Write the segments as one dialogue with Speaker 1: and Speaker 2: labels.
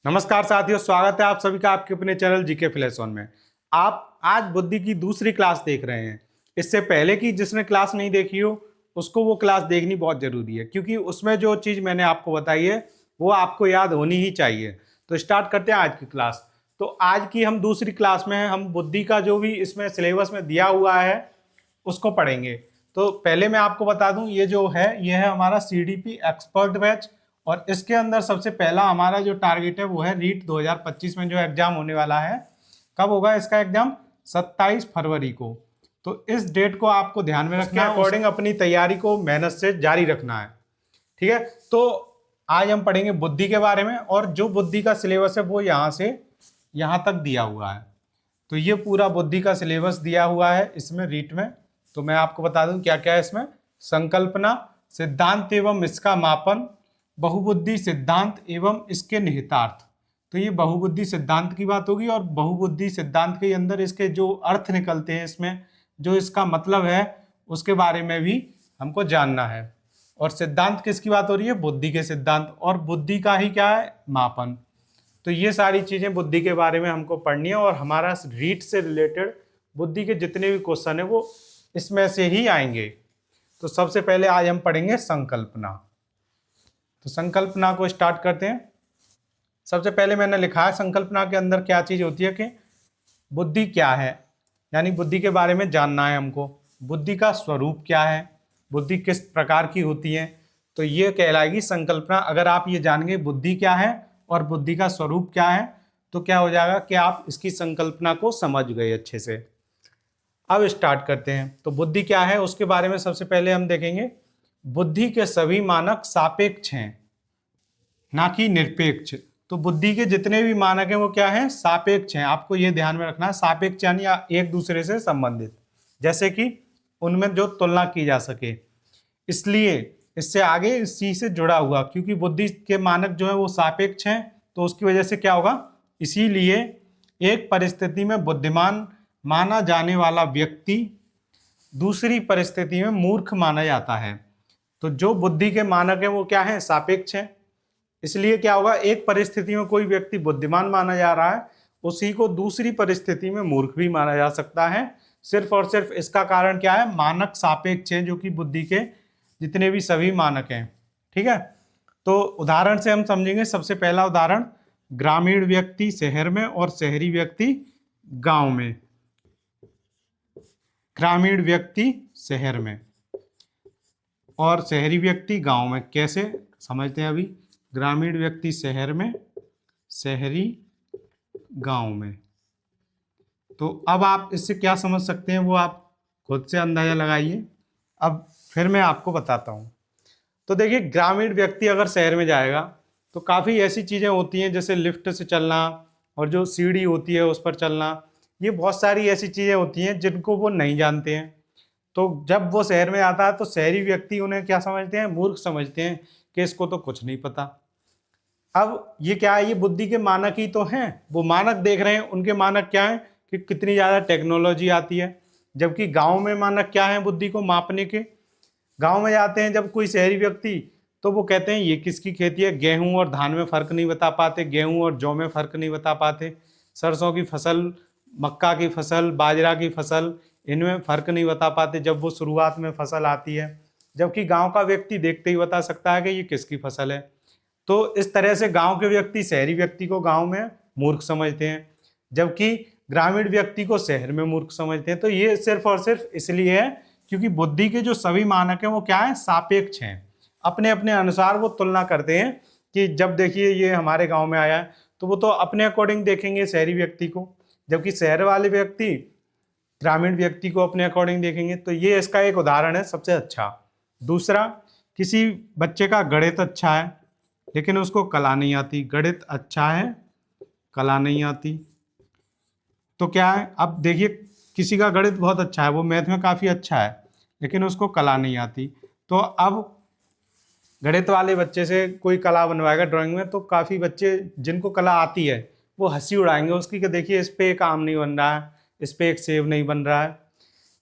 Speaker 1: नमस्कार साथियों, स्वागत है आप सभी का आपके अपने चैनल जीके फ्लैश ऑन में। आप आज बुद्धि की दूसरी क्लास देख रहे हैं। इससे पहले की जिसने क्लास नहीं देखी हो उसको वो क्लास देखनी बहुत जरूरी है, क्योंकि उसमें जो चीज मैंने आपको बताई है वो आपको याद होनी ही चाहिए। तो स्टार्ट करते हैं आज की क्लास। तो आज की हम दूसरी क्लास में हम बुद्धि का जो भी इसमें सिलेबस में दिया हुआ है उसको पढ़ेंगे। तो पहले मैं आपको बता दूं, ये है हमारा सीडीपी एक्सपर्ट बैच, और इसके अंदर सबसे पहला हमारा जो टारगेट है वो है रीट 2025 में जो एग्जाम होने वाला है। कब होगा इसका एग्जाम? 27 फरवरी को। तो इस डेट को आपको ध्यान में रखना है, अकॉर्डिंग अपनी तैयारी को मेहनत से जारी रखना है। ठीक है, तो आज हम पढ़ेंगे बुद्धि के बारे में, और जो बुद्धि का सिलेबस है वो यहाँ से यहाँ तक दिया हुआ है। तो ये पूरा बुद्धि का सिलेबस दिया हुआ है इसमें रीट में। तो मैं आपको बता दूं क्या क्या है इसमें। संकल्पना, सिद्धांत एवं इसका मापन, बहुबुद्धि सिद्धांत एवं इसके निहितार्थ। तो ये बहुबुद्धि सिद्धांत की बात होगी, और बहुबुद्धि सिद्धांत के अंदर इसके जो अर्थ निकलते हैं, इसमें जो इसका मतलब है उसके बारे में भी हमको जानना है। और सिद्धांत किसकी बात हो रही है? बुद्धि के सिद्धांत, और बुद्धि का ही क्या है? मापन। तो ये सारी चीजें बुद्धि के बारे में हमको पढ़नी है, और हमारा रीट से रिलेटेड बुद्धि के जितने भी क्वेश्चन है वो इसमें से ही आएंगे। तो सबसे पहले आज हम पढ़ेंगे संकल्पना। तो संकल्पना को स्टार्ट करते हैं। सबसे पहले मैंने लिखा है संकल्पना के अंदर क्या चीज होती है कि बुद्धि क्या है, यानी बुद्धि के बारे में जानना है हमको। बुद्धि का स्वरूप क्या है, बुद्धि किस प्रकार की होती है, तो ये कहलाएगी संकल्पना। अगर आप ये जान गए बुद्धि क्या है और बुद्धि का स्वरूप क्या है, तो क्या हो जाएगा कि आप इसकी संकल्पना को समझ गए अच्छे से। अब स्टार्ट करते हैं। तो बुद्धि क्या है उसके बारे में सबसे पहले हम देखेंगे। बुद्धि के सभी मानक सापेक्ष हैं, ना कि निरपेक्ष। तो बुद्धि के जितने भी मानक हैं वो क्या हैं? सापेक्ष हैं। आपको ये ध्यान में रखना है, सापेक्ष यानी एक दूसरे से संबंधित, जैसे कि उनमें जो तुलना की जा सके। इसलिए इससे आगे इस चीज से जुड़ा हुआ, क्योंकि बुद्धि के मानक जो है वो सापेक्ष हैं, तो उसकी वजह से क्या होगा? इसीलिए एक परिस्थिति में बुद्धिमान माना जाने वाला व्यक्ति दूसरी परिस्थिति में मूर्ख माना जाता है। तो जो बुद्धि के मानक है वो क्या है? सापेक्ष है। इसलिए क्या होगा? एक परिस्थिति में कोई व्यक्ति बुद्धिमान माना जा रहा है, उसी को दूसरी परिस्थिति में मूर्ख भी माना जा सकता है। सिर्फ और सिर्फ इसका कारण क्या है? मानक सापेक्ष हैं, जो कि बुद्धि के जितने भी सभी मानक हैं। ठीक है, तो उदाहरण से हम समझेंगे। सबसे पहला उदाहरण, ग्रामीण व्यक्ति शहर में और शहरी व्यक्ति गांव में। ग्रामीण व्यक्ति शहर में और शहरी व्यक्ति गांव में। कैसे समझते हैं अभी? ग्रामीण व्यक्ति शहर में, शहरी गांव में। तो अब आप इससे क्या समझ सकते हैं वो आप खुद से अंदाजा लगाइए। अब फिर मैं आपको बताता हूं। तो देखिए, ग्रामीण व्यक्ति अगर शहर में जाएगा तो काफ़ी ऐसी चीज़ें होती हैं, जैसे लिफ्ट से चलना और जो सीढ़ी होती है उस पर चलना। ये बहुत सारी ऐसी चीज़ें होती हैं जिनको वो नहीं जानते हैं। तो जब वो शहर में आता है तो शहरी व्यक्ति उन्हें क्या समझते हैं? मूर्ख समझते हैं कि इसको तो कुछ नहीं पता। अब ये क्या है? ये बुद्धि के मानक ही तो हैं। वो मानक देख रहे हैं, उनके मानक क्या है कि कितनी ज़्यादा टेक्नोलॉजी आती है। जबकि गांव में मानक क्या है बुद्धि को मापने के? गांव में जाते हैं जब कोई शहरी व्यक्ति, तो वो कहते हैं ये किसकी खेती है? गेहूं और धान में फर्क नहीं बता पाते, गेहूं और जौ में फर्क नहीं बता पाते, सरसों की फसल, मक्का की फसल, बाजरा की फसल, इनमें फर्क नहीं बता पाते जब वो शुरुआत में फसल आती है। जबकि गांव का व्यक्ति देखते ही बता सकता है कि ये किसकी फसल है। तो इस तरह से गांव के व्यक्ति शहरी व्यक्ति को गांव में मूर्ख समझते हैं, जबकि ग्रामीण व्यक्ति को शहर में मूर्ख समझते हैं। तो ये सिर्फ और सिर्फ इसलिए है क्योंकि बुद्धि के जो सभी मानक हैं वो क्या है? सापेक्ष हैं। अपने अपने अनुसार वो तुलना करते हैं कि जब देखिए ये हमारे गांव में आया है, तो वो तो अपने अकॉर्डिंग देखेंगे शहरी व्यक्ति को, जबकि शहर वाले व्यक्ति ग्रामीण व्यक्ति को अपने अकॉर्डिंग देखेंगे। तो ये इसका एक उदाहरण है सबसे अच्छा। दूसरा, किसी बच्चे का गणित अच्छा है लेकिन उसको कला नहीं आती। गणित अच्छा है, कला नहीं आती, तो क्या है? अब देखिए, किसी का गणित बहुत अच्छा है, वो मैथ में काफ़ी अच्छा है, लेकिन उसको कला नहीं आती। तो अब गणित वाले बच्चे से कोई कला बनवाएगा ड्राइंग में, तो काफ़ी बच्चे जिनको कला आती है वो हंसी उड़ाएंगे उसकी कि देखिए इस पे एक आम नहीं बन रहा है, इस पे एक सेब नहीं बन रहा है।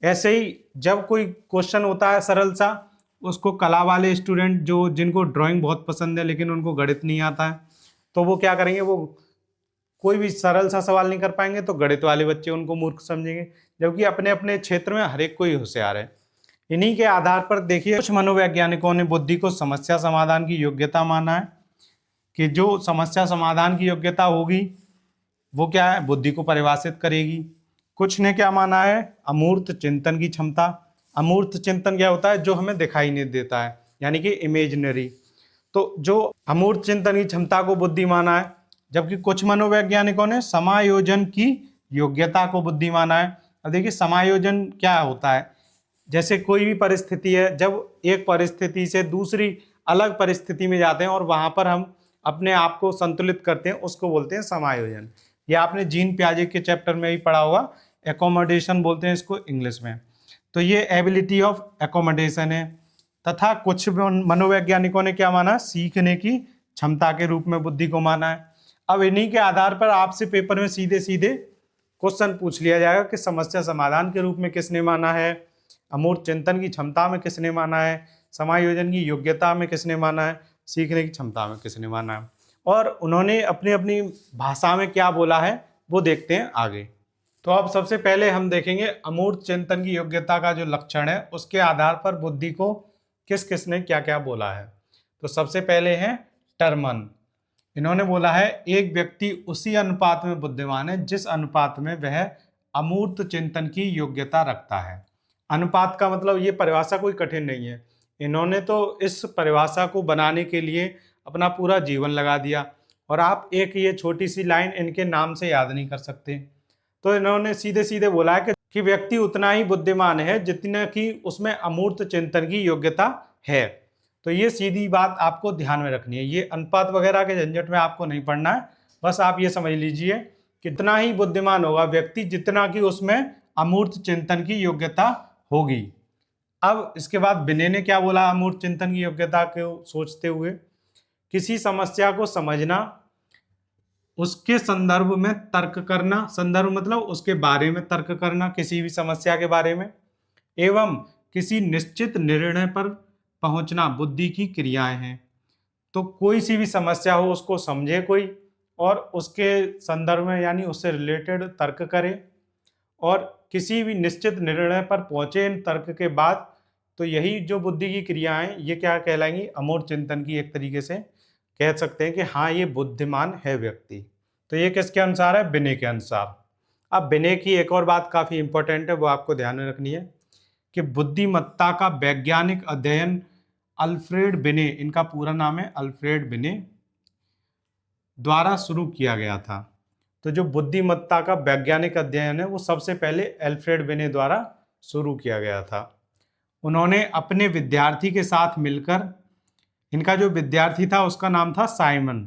Speaker 1: ऐसे ही जब कोई क्वेश्चन होता है सरल सा, उसको कला वाले स्टूडेंट जो जिनको ड्राइंग बहुत पसंद है लेकिन उनको गणित नहीं आता है, तो वो क्या करेंगे, वो कोई भी सरल सा सवाल नहीं कर पाएंगे तो गणित वाले बच्चे उनको मूर्ख समझेंगे, जबकि अपने अपने क्षेत्र में हर एक कोई होशियार है। इन्हीं के आधार पर देखिए कुछ मनोवैज्ञानिकों ने बुद्धि को समस्या समाधान की योग्यता माना है, कि जो समस्या समाधान की योग्यता होगी वो क्या है, बुद्धि को परिभाषित करेगी। कुछ ने क्या माना है, अमूर्त चिंतन की क्षमता। अमूर्त चिंतन क्या होता है, जो हमें दिखाई नहीं देता है, यानी कि इमेजिनरी। तो जो अमूर्त चिंतन की क्षमता को बुद्धि माना है, जबकि कुछ मनोवैज्ञानिकों ने समायोजन की योग्यता को बुद्धि माना है। अब देखिए समायोजन क्या होता है, जैसे कोई भी परिस्थिति है, जब एक परिस्थिति से दूसरी अलग परिस्थिति में जाते हैं और वहां पर हम अपने आप को संतुलित करते हैं, उसको बोलते हैं समायोजन। ये आपने जीन पियाजे के चैप्टर में भी पढ़ा होगा, एकोमोडेशन बोलते हैं इसको इंग्लिश में। तो ये एबिलिटी ऑफ एकोमोडेशन है। तथा कुछ मनोवैज्ञानिकों ने क्या माना, सीखने की क्षमता के रूप में बुद्धि को माना है। अब इन्हीं के आधार पर आपसे पेपर में सीधे सीधे क्वेश्चन पूछ लिया जाएगा कि समस्या समाधान के रूप में किसने माना है, अमूर्त चिंतन की क्षमता में किसने माना है, समायोजन की योग्यता में किसने माना है, सीखने की क्षमता में किसने माना है। और उन्होंने अपनी अपनी भाषा में क्या बोला है वो देखते हैं आगे। तो अब सबसे पहले हम देखेंगे अमूर्त चिंतन की योग्यता का जो लक्षण है उसके आधार पर बुद्धि को किस किसने क्या क्या बोला है। तो सबसे पहले है टर्मन। इन्होंने बोला है एक व्यक्ति उसी अनुपात में बुद्धिमान है जिस अनुपात में वह अमूर्त चिंतन की योग्यता रखता है। अनुपात का मतलब ये परिभाषा कोई कठिन नहीं है, इन्होंने तो इस परिभाषा को बनाने के लिए अपना पूरा जीवन लगा दिया, और आप एक ये छोटी सी लाइन इनके नाम से याद नहीं कर सकते। तो इन्होंने सीधे सीधे बोला है कि व्यक्ति उतना ही बुद्धिमान है जितना कि उसमें अमूर्त चिंतन की योग्यता है। तो ये सीधी बात आपको ध्यान में रखनी है, ये अनुपात वगैरह के झंझट में आपको नहीं पढ़ना है, बस आप ये समझ लीजिए कितना ही बुद्धिमान होगा व्यक्ति जितना कि उसमें अमूर्त चिंतन की योग्यता होगी। अब इसके बाद बिने ने क्या बोला अमूर्त चिंतन की योग्यता को सोचते हुए, किसी समस्या को समझना, उसके संदर्भ में तर्क करना, संदर्भ मतलब उसके बारे में तर्क करना, किसी भी समस्या के बारे में, एवं किसी निश्चित निर्णय पर पहुंचना बुद्धि की क्रियाएं हैं। तो कोई सी भी समस्या हो उसको समझे कोई और उसके संदर्भ में यानी उससे रिलेटेड तर्क करे और किसी भी निश्चित निर्णय पर पहुंचे इन तर्क के बाद, तो यही जो बुद्धि की क्रियाएं ये क्या कहलाएंगी, अमूर्त चिंतन की एक तरीके से कह सकते हैं कि हाँ ये बुद्धिमान है व्यक्ति। तो ये किसके अनुसार है, बिने के अनुसार। अब बिने की एक और बात काफी इंपॉर्टेंट है, वो आपको ध्यान में रखनी है कि बुद्धिमत्ता का वैज्ञानिक अध्ययन अल्फ्रेड बिने, इनका पूरा नाम है अल्फ्रेड बिने, द्वारा शुरू किया गया था। तो जो बुद्धिमत्ता का वैज्ञानिक अध्ययन है वो सबसे पहले अल्फ्रेड बिने द्वारा शुरू किया गया था। उन्होंने अपने विद्यार्थी के साथ मिलकर, इनका जो विद्यार्थी था उसका नाम था साइमन,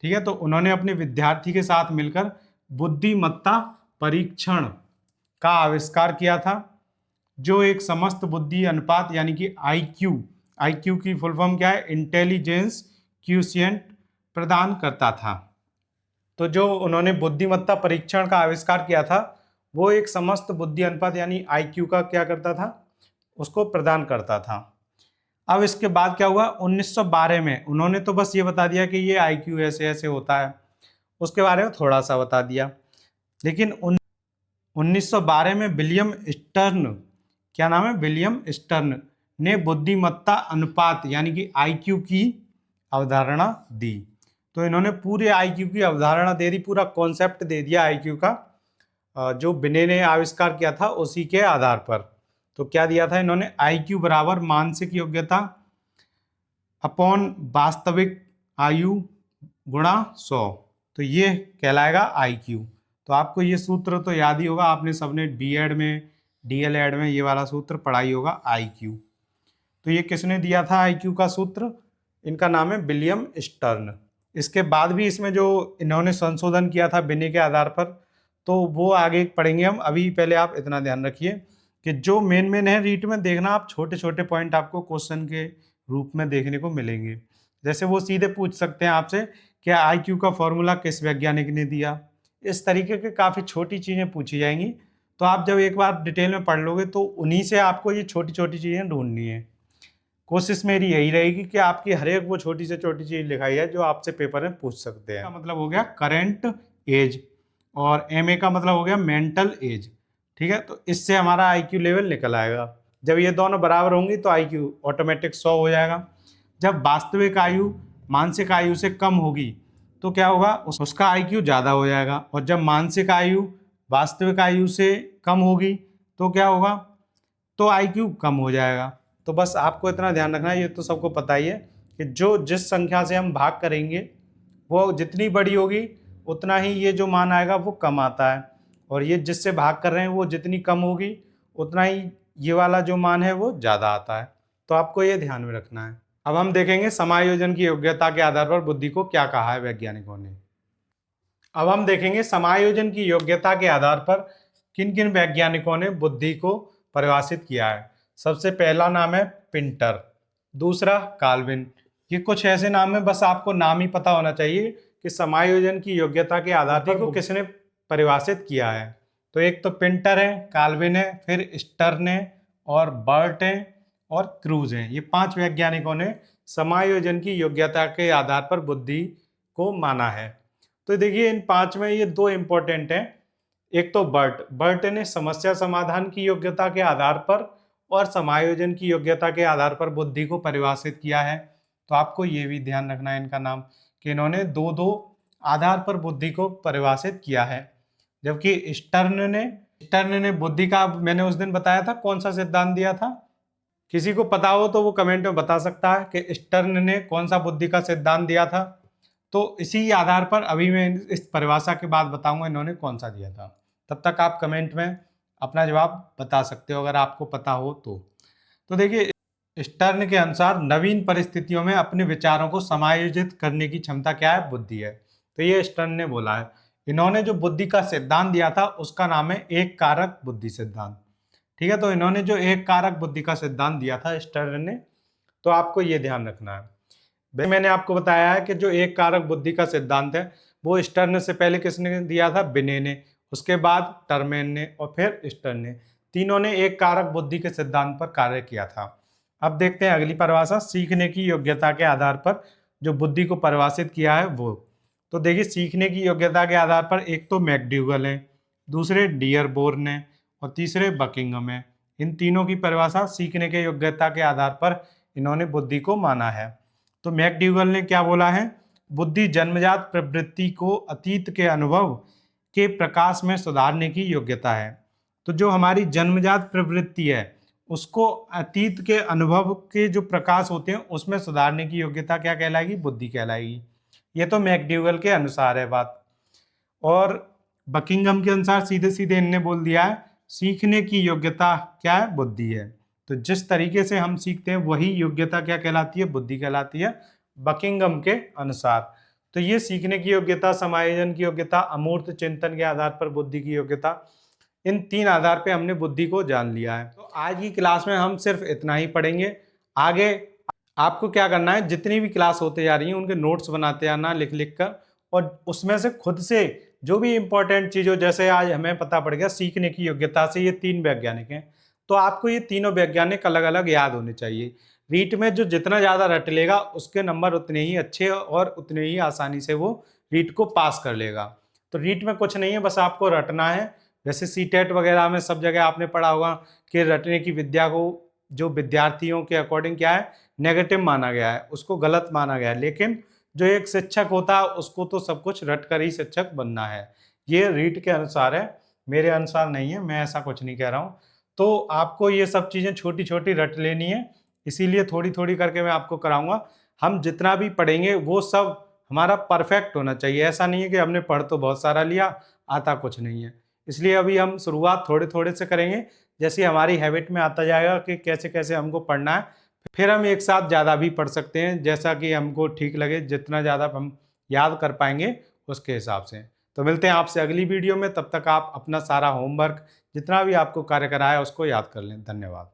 Speaker 1: ठीक है, तो उन्होंने अपने विद्यार्थी के साथ मिलकर बुद्धिमत्ता परीक्षण का आविष्कार किया था, जो एक समस्त बुद्धि अनुपात यानी कि आईक्यू की फुल फॉर्म क्या है, इंटेलिजेंस क्यूशिएंट प्रदान करता था। तो जो उन्होंने बुद्धिमत्ता परीक्षण का आविष्कार किया था वो एक समस्त बुद्धि अनुपात यानी आईक्यू का क्या करता था, उसको प्रदान करता था। अब इसके बाद क्या हुआ, 1912 में उन्होंने तो बस ये बता दिया कि ये आईक्यू ऐसे ऐसे होता है, उसके बारे में थोड़ा सा बता दिया। लेकिन 1912 में विलियम स्टर्न, क्या नाम है, विलियम स्टर्न ने बुद्धिमत्ता अनुपात यानी कि आईक्यू की अवधारणा दी। तो इन्होंने पूरे आईक्यू की अवधारणा दे दी, पूरा कॉन्सेप्ट दे दिया आईक्यू का, जो बिने ने आविष्कार किया था उसी के आधार पर। तो क्या दिया था इन्होंने, आईक्यू बराबर मानसिक योग्यता अपॉन वास्तविक आयु गुणा 100, तो ये कहलाएगा आईक्यू। तो आपको ये सूत्र तो याद ही होगा, आपने सबने बीएड में डीएलएड में ये वाला सूत्र पढ़ाई होगा आईक्यू। तो ये किसने दिया था आईक्यू का सूत्र, इनका नाम है विलियम स्टर्न। इसके बाद भी इसमें जो इन्होंने संशोधन किया था बिने के आधार पर, तो वो आगे पढ़ेंगे हम। अभी पहले आप इतना ध्यान रखिए कि जो मेन है रीट में देखना, आप छोटे छोटे पॉइंट आपको क्वेश्चन के रूप में देखने को मिलेंगे। जैसे वो सीधे पूछ सकते हैं आपसे कि आईक्यू का फॉर्मूला किस वैज्ञानिक ने दिया, इस तरीके के काफ़ी छोटी चीज़ें पूछी जाएंगी। तो आप जब एक बार डिटेल में पढ़ लोगे तो उन्हीं से आपको ये छोटी छोटी चीज़ें ढूंढनी है। कोशिश मेरी यही रहेगी कि आपकी हर एक वो छोटी से छोटी चीज़ लिखाई है जो आपसे पेपर में पूछ सकते हैं। का मतलब हो गया करंट एज और एमए का मतलब हो गया मेंटल एज। ठीक है, तो इससे हमारा आईक्यू लेवल निकल आएगा। जब ये दोनों बराबर होंगी तो आईक्यू ऑटोमेटिक 100 हो जाएगा। जब वास्तविक आयु मानसिक आयु से कम होगी तो क्या होगा, उसका आईक्यू ज़्यादा हो जाएगा। और जब मानसिक आयु वास्तविक आयु से कम होगी तो क्या होगा, तो आईक्यू कम हो जाएगा। तो बस आपको इतना ध्यान रखना है, ये तो सबको पता ही है कि जो जिस संख्या से हम भाग करेंगे वो जितनी बड़ी होगी उतना ही ये जो मान आएगा वो कम आता है, और ये जिससे भाग कर रहे हैं वो जितनी कम होगी उतना ही ये वाला जो मान है वो ज़्यादा आता है। तो आपको ये ध्यान में रखना है। अब हम देखेंगे समायोजन की योग्यता के आधार पर बुद्धि को क्या कहा है वैज्ञानिकों ने। अब हम देखेंगे समायोजन की योग्यता के आधार पर किन किन वैज्ञानिकों ने बुद्धि को परिभाषित किया है। सबसे पहला नाम है पिंटर, दूसरा काल्विन। ये कुछ ऐसे नाम है, बस आपको नाम ही पता होना चाहिए कि समायोजन की योग्यता के आधार पर को किसने परिभाषित किया है। तो एक तो पिंटर है, काल्विन है, फिर स्टर्न है और बर्ट है और क्रूज हैं। ये 5 वैज्ञानिकों ने समायोजन की योग्यता के आधार पर बुद्धि को माना है। तो देखिए इन 5 में ये 2 इंपॉर्टेंट हैं। एक तो बर्ट ने समस्या समाधान की योग्यता के आधार पर और समायोजन की योग्यता के आधार पर बुद्धि को परिभाषित किया है। तो आपको ये भी ध्यान रखना है इनका नाम कि इन्होंने 2-2 आधार पर बुद्धि को परिभाषित किया है। जबकि स्टर्न ने बुद्धि का, मैंने उस दिन बताया था कौन सा सिद्धांत दिया था, किसी को पता हो तो वो कमेंट में बता सकता है कि स्टर्न ने कौन सा बुद्धि का सिद्धांत दिया था। तो इसी आधार पर अभी मैं इस परिभाषा के बाद बताऊंगा इन्होंने कौन सा दिया था। तब तक आप कमेंट में अपना जवाब बता सकते हो अगर आपको पता हो तो देखिए स्टर्न के अनुसार नवीन परिस्थितियों में अपने विचारों को समायोजित करने की क्षमता क्या है, बुद्धि है। तो ये स्टर्न ने बोला है। इन्होंने जो बुद्धि का सिद्धांत दिया था उसका नाम है एक कारक बुद्धि सिद्धांत। ठीक है, तो इन्होंने जो एक कारक बुद्धि का सिद्धांत दिया था स्टर्न ने, तो आपको ये ध्यान रखना है। मैंने आपको बताया है कि जो एक कारक बुद्धि का सिद्धांत है वो स्टर्न से पहले किसने दिया था, बिने ने, उसके बाद टर्मेन ने और फिर स्टर्न ने। तीनों ने एक कारक बुद्धि के सिद्धांत पर कार्य किया था। अब देखते हैं अगली परिभाषा, सीखने की योग्यता के आधार पर जो बुद्धि को परिभाषित किया है वो। तो देखिए सीखने की योग्यता के आधार पर एक तो मैकडूगल है, दूसरे डियरबोर्न है और तीसरे बकिंघम है। इन तीनों की परिभाषा सीखने के योग्यता के आधार पर इन्होंने बुद्धि को माना है। तो मैकडूगल ने क्या बोला है, बुद्धि जन्मजात प्रवृत्ति को अतीत के अनुभव के प्रकाश में सुधारने की योग्यता है। तो जो हमारी जन्मजात प्रवृत्ति है उसको अतीत के अनुभव के जो प्रकाश होते हैं उसमें सुधारने की योग्यता क्या कहलाएगी, बुद्धि कहलाएगी। ये तो मैकडूगल के अनुसार है बात। और बकिंघम के अनुसार सीधे सीधे इनने बोल दिया है सीखने की योग्यता क्या है, बुद्धि है। तो जिस तरीके से हम सीखते हैं वही योग्यता क्या कहलाती है, बुद्धि कहलाती है बकिंघम के अनुसार। तो ये सीखने की योग्यता, समायोजन की योग्यता, अमूर्त चिंतन के आधार पर बुद्धि की योग्यता, इन 3 आधार पे हमने बुद्धि को जान लिया है। तो आज की क्लास में हम सिर्फ इतना ही पढ़ेंगे। आगे आपको क्या करना है, जितनी भी क्लास होते जा रही हैं उनके नोट्स बनाते आना लिख लिख कर, और उसमें से खुद से जो भी इंपॉर्टेंट चीज़ हो, जैसे आज हमें पता पड़ गया सीखने की योग्यता से ये 3 वैज्ञानिक हैं, तो आपको ये तीनों वैज्ञानिक अलग अलग याद होने चाहिए। रीट में जो जितना ज़्यादा रट लेगा उसके नंबर उतने ही अच्छे और उतने ही आसानी से वो रीट को पास कर लेगा। तो रीट में कुछ नहीं है, बस आपको रटना है। जैसे सीटेट वगैरह में सब जगह आपने पढ़ा होगा कि रटने की विद्या को जो विद्यार्थियों के अकॉर्डिंग क्या है, नेगेटिव माना गया है, उसको गलत माना गया है। लेकिन जो एक शिक्षक होता है उसको तो सब कुछ रट कर ही शिक्षक बनना है। ये रीट के अनुसार है, मेरे अनुसार नहीं है, मैं ऐसा कुछ नहीं कह रहा हूँ। तो आपको ये सब चीज़ें छोटी छोटी रट लेनी है, इसीलिए थोड़ी थोड़ी करके मैं आपको कराऊंगा। हम जितना भी पढ़ेंगे वो सब हमारा परफेक्ट होना चाहिए। ऐसा नहीं है कि हमने पढ़ तो बहुत सारा लिया, आता कुछ नहीं है। इसलिए अभी हम शुरुआत थोड़े थोड़े से करेंगे, जैसे हमारी हैबिट में आता जाएगा कि कैसे कैसे हमको पढ़ना है, फिर हम एक साथ ज़्यादा भी पढ़ सकते हैं, जैसा कि हमको ठीक लगे, जितना ज़्यादा हम याद कर पाएंगे उसके हिसाब से। तो मिलते हैं आपसे अगली वीडियो में, तब तक आप अपना सारा होमवर्क जितना भी आपको कार्य कराया उसको याद कर लें। धन्यवाद।